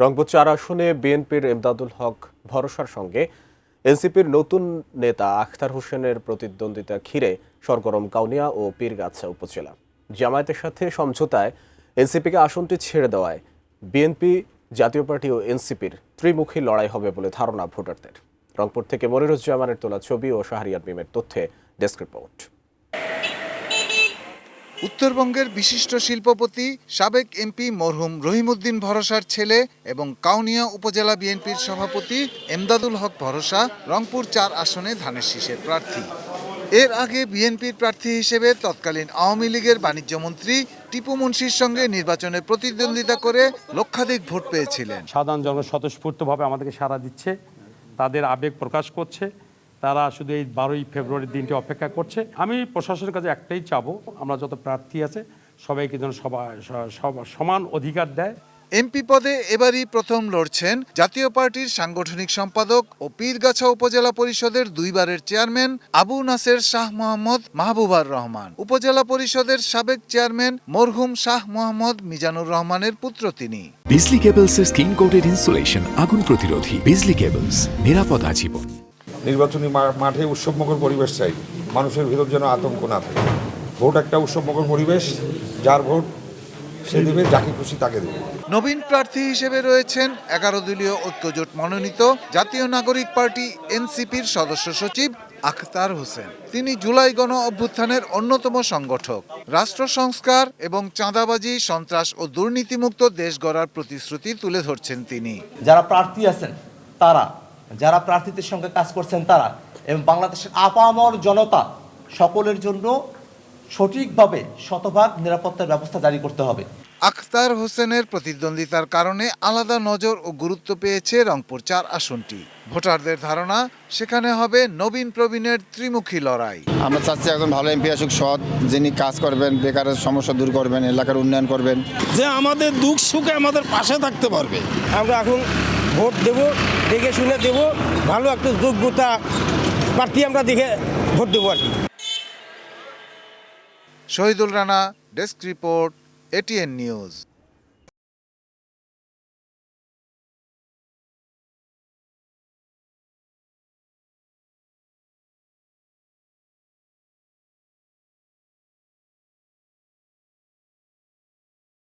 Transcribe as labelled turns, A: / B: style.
A: রংপুর ৪ আসনে বিএনপির এমদাদুল হক ভরসার সঙ্গে এনসিপির নতুন নেতা আখতার হোসেনের প্রতিদ্বন্দ্বিতা ঘিরে সরগরম কাউনিয়া ও পীরগাছা উপজেলা। জামায়াতের সাথে সমঝোতায় এনসিপিকে আসনটি ছেড়ে দেওয়ায় বিএনপি, জাতীয় পার্টি ও এনসিপির ত্রিমুখী লড়াই হবে বলে ধারণা ভোটারদের। রংপুর থেকে মনিরুজ্জামানের তোলা ছবি ও শাহরিয়ার মিমের তথ্যে ডেস্ক রিপোর্ট।
B: উত্তরবঙ্গের বিশিষ্ট শিল্পপতি সাবেক এমপি মরহুম রহিমউদ্দিন ভরসার ছেলে এবং কাউনিয়া উপজেলা বিএনপির সভাপতি এমদাদুল হক ভরসা রংপুর ৪ আসনে ধানের শীষের প্রার্থী। এর আগে বিএনপির প্রার্থী হিসেবে তৎকালীন আওয়ামী লীগের বাণিজ্যমন্ত্রী টিপু মুন্সির সঙ্গে নির্বাচনে প্রতিদ্বন্দ্বিতা করে লক্ষাধিক ভোট পেয়েছিলেন।
C: সাধারণ জন স্বতঃস্ফূর্তভাবে আমাদেরকে সাড়া দিচ্ছে, তাদের আবেগ প্রকাশ করছে। তারা শুধু এই 12ই ফেব্রুয়ারির দিনটি অপেক্ষা করছে। আমি প্রশাসনের কাছে একটাই চাবো, আমরা যত প্রার্থী আছে সবাইকে যেন সমান অধিকার দেয়।
B: এমপি পদে এবারই প্রথম লড়ছেন জাতীয় পার্টির সাংগঠনিক সম্পাদক ও পীরগাছা উপজেলা পরিষদের দুইবারের চেয়ারম্যান আবু নাসের শাহ মোহাম্মদ মাহবুবার রহমান। উপজেলা পরিষদের সাবেক চেয়ারম্যান মরহুম শাহ মোহাম্মদ মিজানুর রহমানের পুত্র তিনি।
D: বিজলি কেবলসের স্কিন কোটেড ইনসুলেশন আগুন প্রতিরোধী। বিজলি কেবলস, নিরাপদ আজীবন।
E: নির্বাচনী মাঠে উৎসবমুখর পরিবেশ চাই, মানুষের ভিতর যেন আতঙ্ক না থাকে। ভোট একটা উৎসবমুখর পরিবেশ, যার ভোট সে দেবে, যাকে খুশি তাকে দেবে।
B: নবীন প্রার্থী হিসেবে রয়েছেন 11 দলীয় ঐক্যজোট মনোনীত জাতীয় নাগরিক পার্টি এনসিপির সদস্য সচিব আখতার হোসেন। তিনি জুলাই গণ অভ্যুত্থানের অন্যতম সংগঠক। রাষ্ট্র সংস্কার এবং চাঁদাবাজি, সন্ত্রাস ও দুর্নীতিমুক্ত দেশ গড়ার প্রতিশ্রুতি তুলে ধরছেন তিনি।
F: যারা প্রার্থী আছেন তারা, যারা প্রার্থীদের সঙ্গে কাজ করছেন তারা এবং বাংলাদেশের আপামর জনতা সকলের জন্য সঠিকভাবে শতভাগ নিরাপত্তার ব্যবস্থা জারি করতে হবে।
B: আখতার হোসেনের প্রতিদ্বন্দ্বিতার কারণে আলাদা নজর ও গুরুত্ব পেয়েছে রংপুর ৪ আসনটি। ভোটারদের ধারণা সেখানে হবে নবীন প্রবীণের ত্রিমুখী লড়াই।
G: আমরা চাচ্ছি একজন ভালো এমপি আসুক, সৎ, যিনি কাজ করবেন, বেকারের সমস্যা দূর করবেন, এলাকার উন্নয়ন করবেন,
H: যে আমাদের দুঃখ সুখে আমাদের পাশে থাকতে পারবে। আমরা এখন ভোট দেব, দেখে শুনে দেব, ভালো একটা যোগ্যতা প্রার্থী আমরা দেখে ভোট দেবো আর কি।
B: Shahidul Rana, desk report, ATN news.